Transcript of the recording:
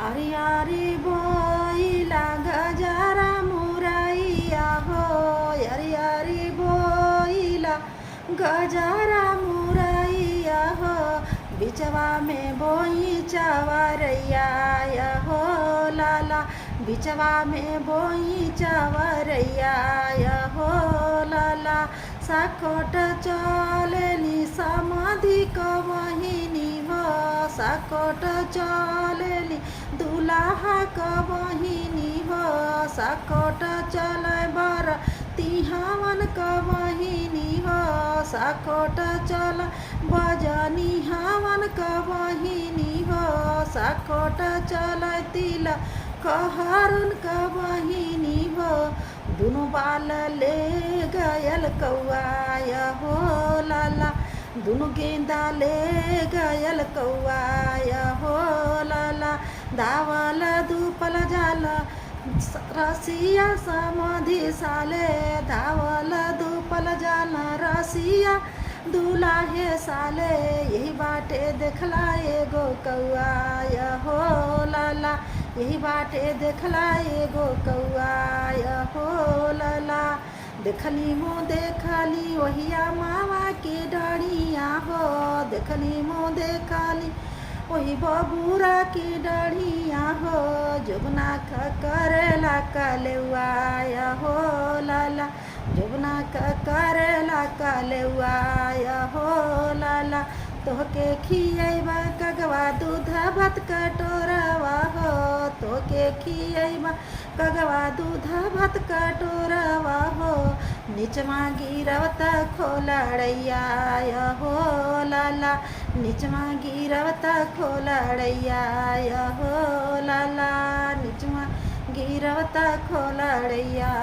अरियारी बोइला गजारा मुरैया हो, अरियारी बोइला गजारा मुरैया हो, बिचवा में बोई चवरैया हो लाला, बिचवा में बोई चवरैया हो लाला। साकोट चलेली समाधि कबहिनी हो, साकोट चलेली दुलाहा कबहिनी हो, साकोट चले बर तिहावन कबहिनी हो, साकोट चल बजनी हावन कबहिनी हो, साकोट चल तिल कहरुन कबहिनी हो। दुनु बाल ले गयल कौआय हो लाला, दुनु गेंदा ले गयल कौआय हो लाला। धावल दुपल जाल रसिया समाधि साले, धावल दुपल जाल रसिया दुलाहे साले, यही बाटे देखला एगो कौआय हो लाला, यही बाटे देखला एगो कौआय हो लाला। देखली मुँह देखली वहिया मावा के डरिया हो, देखली मुँह देखली वही बबूरा की डरिया हो, जोगना करेला कलेवाय हो लाला, जोगना करेला कलेवाय हो लाला। तोहके खियैबा कगवा दूध भात कटोरवा हो, तोहके खियैबा कगवा दूध भात कटोरवा हो, निचमा गिरवत खोलड़ैया हो लाला, निचमा गिरवत खोलड़ैया हो लाला, निचमा गिरवत खोलड़ैया